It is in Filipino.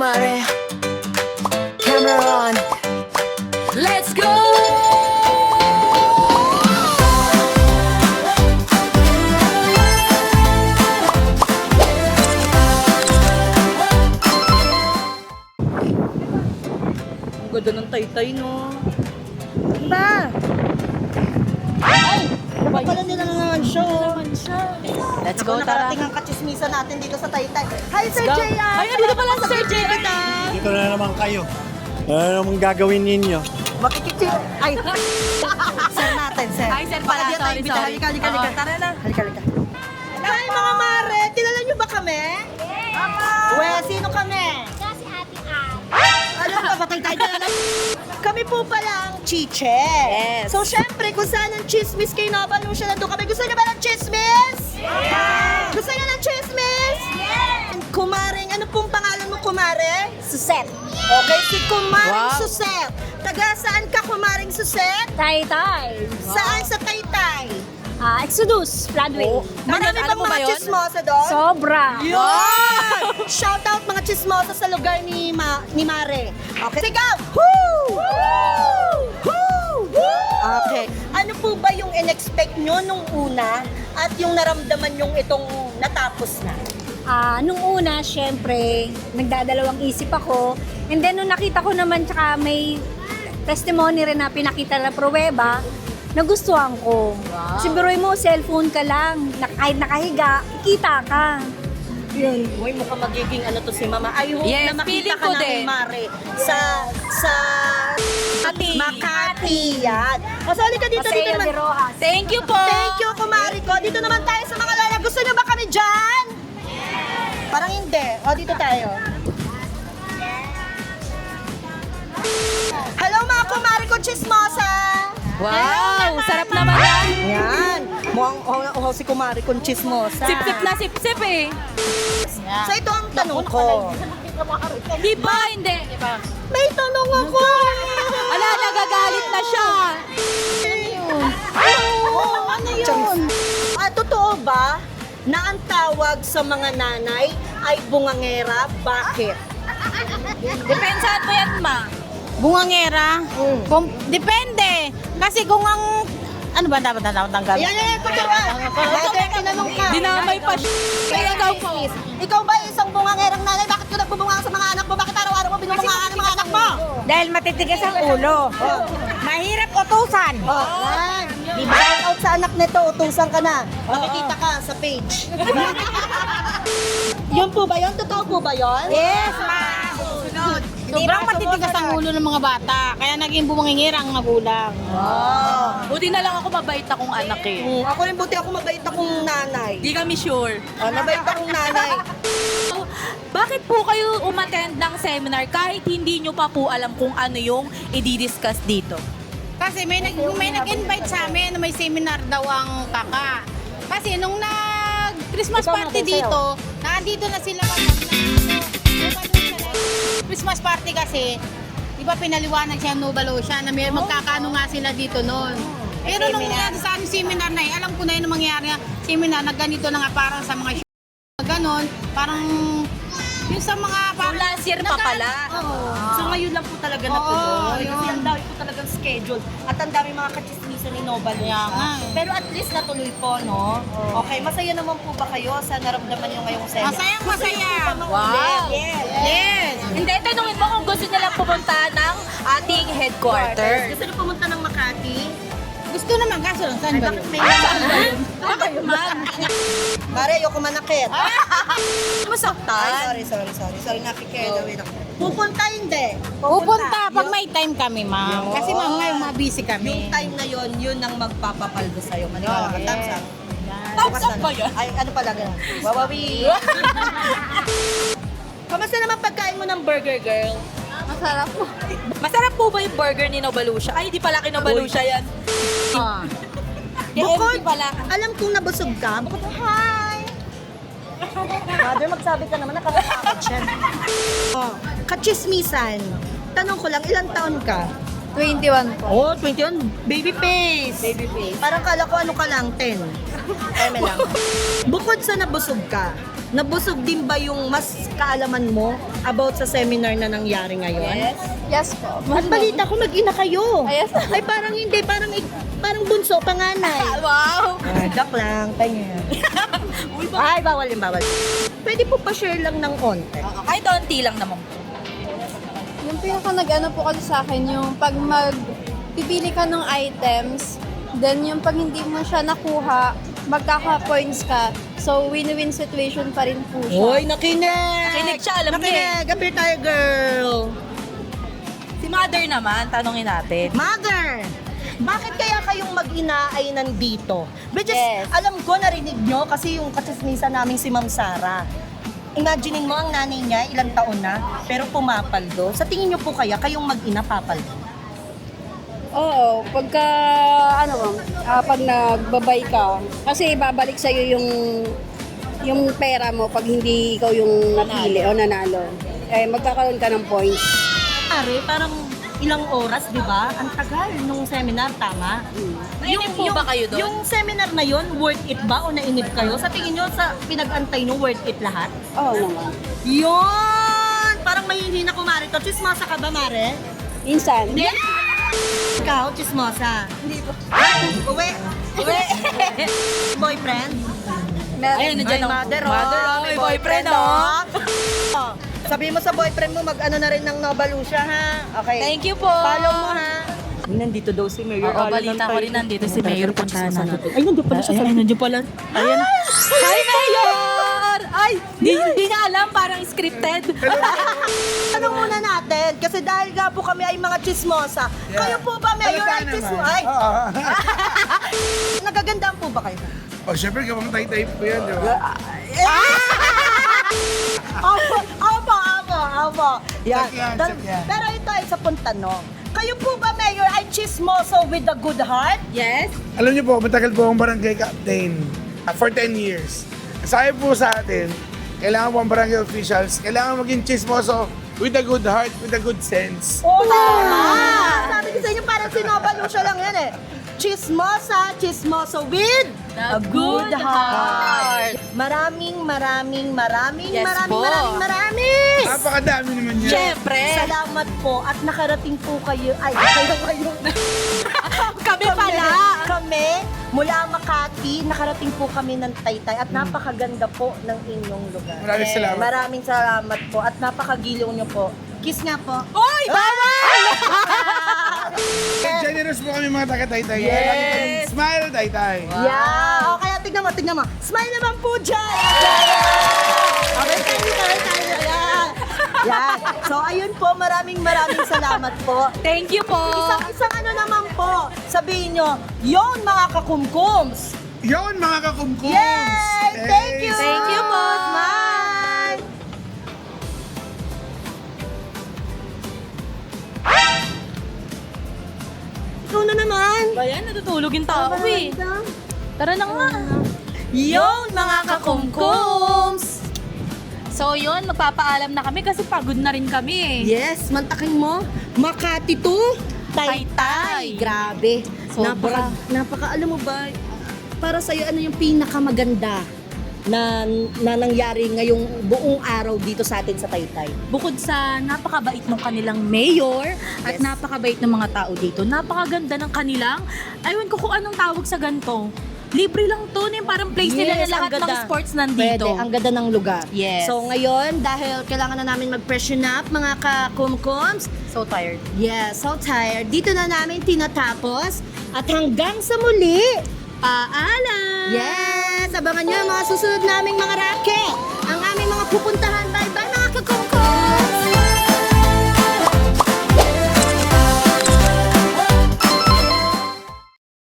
kumare. Camera on. Let's go! Ang ganda ng taytay, no? Ano ba? Ay! Pala nila na naman siya. Let's go, tara. Nakarating ang kachismisa natin dito sa Taytay. Hi, Sir Go. J.R. Ay, dito pala si Sir J.R. Dito na naman kayo. Ano namang gagawin ninyo? Makikichi. Ay, sir natin, sir. Hi, sir pala. Baka di tayo Sorry, imbita. sorry. Halika. Oo. Tara na. Halika. Hi, mga mare. Kilala niyo ba kami? We, sino kami? Kasi Ate Ann. Ano ba? Patay tayo na. Kami po pala ang Chiche. Yes. So, syempre, kung saan ang chismis kay Nova Lucia, nandun kami. Gusto niyo ba ng chismis? Yes! Gusto niyo ng chismis? Yes! Kumaring, ano pong pangalan mo, kumare? Suset. Okay, si Kumaring Wow. Suset. Taga saan ka, Kumaring Suset? Taytay. Saan sa Taytay? Exodus. Broadway. Marami Alam bang mo ba mga yun? chismosa doon? Sobra. Yun! Shout out mga chismosa sa lugar ni Mare. Okay. Sigaw! Woo! Woo! Okay. Ano po ba yung in-expect nyo nung una at yung naramdaman yung itong natapos na? Nung una, syempre, nagdadalawang isip ako. And then, nung nakita ko naman, tsaka may testimony rin na pinakita na pruweba, nagustuhan ko. Siguroy mo, cellphone ka lang, kahit nakahiga, kita ka. Yun. Uy, mukhang magiging ano to si Mama. I hope Yes, na makita feeling ka ko namin, din. Mare. Sa Makati. Makati. Yan. O, so, halika dito Paseo naman. de Rojas. Thank you po. Thank you, kumari ko. Dito naman tayo sa mga lala. Gusto niyo ba kami dyan? Parang hindi. O, dito tayo. Hello, mga kumari ko, chismosa. Wow, sarap naman yan. Yan. Mukhang si kumari ko, chismosa. Sip-sip na sip-sip eh. So, ito ang tanong ko. Di ba? Hindi. May tanong ako. Ala, nagagalit na siya. Ano yun? Totoo ba na ang tawag sa mga nanay ay bungangera? Bakit? Depensahan mo yan, ma. Bungangera? Depende. Kasi kung ang... Ano ba dapat natanggal? Yan, pagkawa. Brother, tinanong ka. Dinamay pa siya. Kaya ikaw po. Ikaw ba isang bungangerang nanay? Bakit ka nagbubunga sa mga anak mo? Bakit araw-araw mo binubungaan ang mga anak mo? Dahil matitigas ang ulo. Mahirap utusan. Yan. Di ba? Shout out sa anak nito, utusan ka na. Makikita ka sa page. Yun po ba yun? Totoo po ba yun? Yes, ma. Sobrang matitigas ang ulo ng mga bata. Kaya naging bumangingera ang magulang. Buti na lang ako mabait akong anak eh. Ako rin buti ako mabait akong nanay. Di kami sure. Mabait akong nanay. Bakit po kayo umattend ng seminar kahit hindi nyo pa po alam kung ano yung i-discuss dito? Kasi may nag-invite sa amin na may seminar daw ang kaka. Kasi nung nag-Christmas party dito, nandito na sila Christmas party kasi, di ba pinaliwanag siya Nova Lucia na may magkakaano nga sila dito noon. Pero nung nangyari sa aming seminar na alam ko na yun ang mangyari na seminar na ganito na nga parang sa mga ganon, parang yung sa mga parang Last year pa pala. So ngayon lang po talaga natuloy. Kasi ang dami po talagang schedule. At ang dami mga kachismisa ni Nova Lucia. Pero at least natuloy po, no? Okay, masaya naman po ba kayo sa naramdaman nyo ngayong seminar? Masaya. Wow. Yes. Yes! Hindi, tanungin mo kung gusto nilang pumunta ng ating headquarters. Gusto nyo pumunta ng Makati? Gusto naman kaso lang saan ba? Bakit may naman? Bakit man? Mare, ayoko manakit. Masaktan. Sorry, nakikielawin ako. Pupunta hindi. Pupunta pag may time kami, ma'am. Kasi ma'am ngayon busy Yung kami. time na yon, yun ang magpapapaldo sa'yo. Maniwala ka, yes. thumbs up. Thumbs up ba yun? Ay, ano pala ganun? Wawawi! Kamusta naman pagkain mo ng burger, girl? Masarap po. Masarap po ba yung burger ni Nova Lucia? Ay, di pala kay Nova Lucia yan. Bukod, pala. alam kong nabusog ka. Bukod, hi! Mother, magsabi ka naman, nakakatakot siya. Oh, kachismisan. Tanong ko lang, ilang taon ka? 21 po. Oh, 21. Baby face. Baby face. Parang kala ko ano ka lang, 10. Eme lang. Bukod sa nabusog ka, nabusog din ba yung mas kaalaman mo about sa seminar na nangyari ngayon? Yes po. At balita ko mag-ina kayo. Yes. Ay parang hindi, parang bunso, panganay. Wow! Joke lang, tingin. Ay, bawal yung bawal. Pwede po pa-share lang ng konti. Kahit onti lang naman po. Yung pinaka nag-ano po kasi sa akin, yung pag pipili ka ng items, then yung pag hindi mo siya nakuha, magkaka-points ka. So, win-win situation pa rin po siya. Hoy, nakinig! Nakinig siya, alam niya Nakinig, appear tayo, girl. Si mother naman, tanongin natin. Mother, bakit kaya kayong mag-ina ay nandito? Which is, Yes. alam ko, narinig nyo kasi yung katsismisa namin si Ma'am Sara. Imaginein mo ang nanay niya, ilang taon na, pero pumapaldo. Sa tingin nyo po kaya, kayong mag-ina papaldo? Oo, pagka, pag nagbabay ka, kasi babalik sa'yo yung pera mo pag hindi ikaw yung napili o nanalo. Eh, magkakaroon ka ng points. Pare, parang ilang oras, di ba? Ang tagal nung seminar, tama? Nainip po ba kayo doon? Yung seminar na yun, worth it ba o nainip kayo? Sa tingin nyo, sa pinag-antay nyo, worth it lahat? Oo naman. Yun! Parang mahihina ko, Mare. To, chismosa ka ba, Mare? Insan. Hindi. Ikaw, chismosa. Hindi po. Uwi. Uwi. Boyfriend? Ayun, nandiyan Ay, ang mother, mother, oh. may boyfriend, oh. Oh. Sabihin mo sa boyfriend mo, mag-ano na rin ng Novalucia, ha? Okay. Thank you po. Follow mo, ha? Nandito daw si Mayor. Oo, balita ko rin nandito si Mayor. Puntahan natin. Ay, nandun pala siya. Ay, nandiyan pala. Ayan. Hi, Mayor! Ay, di na alam, parang scripted. Ano muna natin? Kasi dahil nga po kami ay mga chismosa. Kayo po ba, Mayor, ay chismosa? Ay, nagagandaan po ba kayo? Oh, syempre, kapag tayo-tayo po yan, di ba? Opo. Yan. Check yan, check yan. Pero ito ay isa pong tanong. Kayo po ba, Mayor, ay chismoso with a good heart? Yes? Alam niyo po, matagal po akong barangay captain for 10 years. Sabi po sa atin, kailangan po ang barangay officials, kailangan maging chismoso with a good heart, with a good sense. Oo, tama! Sabi ko sa inyo, parang sinobalusya lang yan eh. Chismoso with A good heart. Maraming Yes po. Napakadami naman yan. Siyempre. salamat po at nakarating po kayo. Ay, kayo. Kami pala. Kami, mula Makati, nakarating po kami ng Taytay at napakaganda po ng inyong lugar. Maraming salamat. Maraming salamat po at napakagiliw nyo po. Kiss nga po. Oy, bawal! Generous po kami mga taga-taytay. Yes. Lagi kaming smile, taytay. Yeah. O kaya tignan mo. Smile naman po dyan. Okay, tayo. Yan. So ayun po, maraming salamat po. Thank you po. Isang ano naman po, sabihin nyo, yon mga kakumkums. Yun, mga kakumkums! Yay! Thank you! Thank you po. Smile! Ikaw na naman. Bayan, natutulog yung tao eh. Tara na nga. Yon mga kakumkums! So yun, magpapaalam na kami kasi pagod na rin kami eh. Yes, mantakin mo. Makati to. Taytay. Grabe. Sobra. Alam mo ba, para sa'yo, ano yung pinakamaganda na nangyari ngayong buong araw dito sa atin sa Taytay? Bukod sa napakabait ng kanilang mayor at Yes. napakabait ng mga tao dito, napakaganda ng kanilang, ayun ko kung anong tawag sa ganito. Libre lang to, yung parang place nila na Yes, lahat ang ng ganda. sports nandito. Pwede, ang ganda ng lugar. Yes. So ngayon, dahil kailangan na namin mag-freshen up, mga ka-kumkums, So tired. yes, so tired. Dito na namin tinatapos. At hanggang sa muli, Paalam! yes, abangan nyo ang mga susunod naming mga racket. Ang aming mga pupuntahan. Bye-bye mga kakumkum!